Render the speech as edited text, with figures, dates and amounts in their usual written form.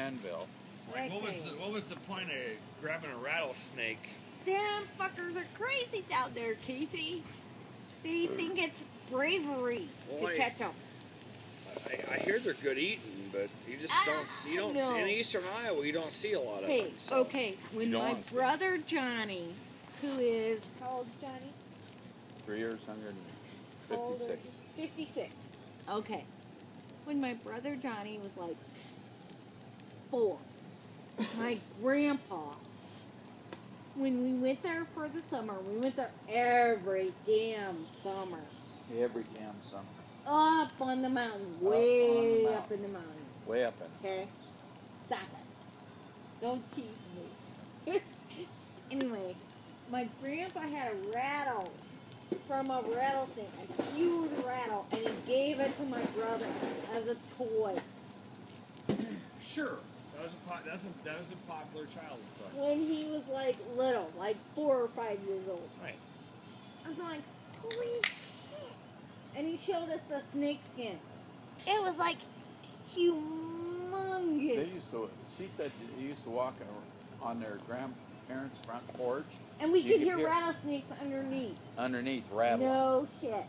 Granville. Like, what was the point of grabbing a rattlesnake? Damn fuckers are crazy out there, Casey. They think it's bravery to catch them. I hear they're good eating, but you just don't see in eastern Iowa. You don't see a lot of them. So. Okay. When my brother Johnny, who is how old is Johnny? 3 years younger than me. 56. 56. Okay. When my brother Johnny was like 4, my grandpa, when we went there for the summer, we went there every damn summer. Every damn summer. Up on the mountain. Way up in the mountains. Way up in. Okay? Stop it. Don't tease me. Anyway, my grandpa had a rattle from a rattlesnake, a huge rattle, and he gave it to my brother as a toy. Sure. That was a popular child's toy. When he was like little, like 4 or 5 years old. Right. I was like, holy shit. And he showed us the snake skin. It was like humongous. She said they used to walk on their grandparents' front porch. And we could hear rattlesnakes underneath. Underneath, rattle. No shit.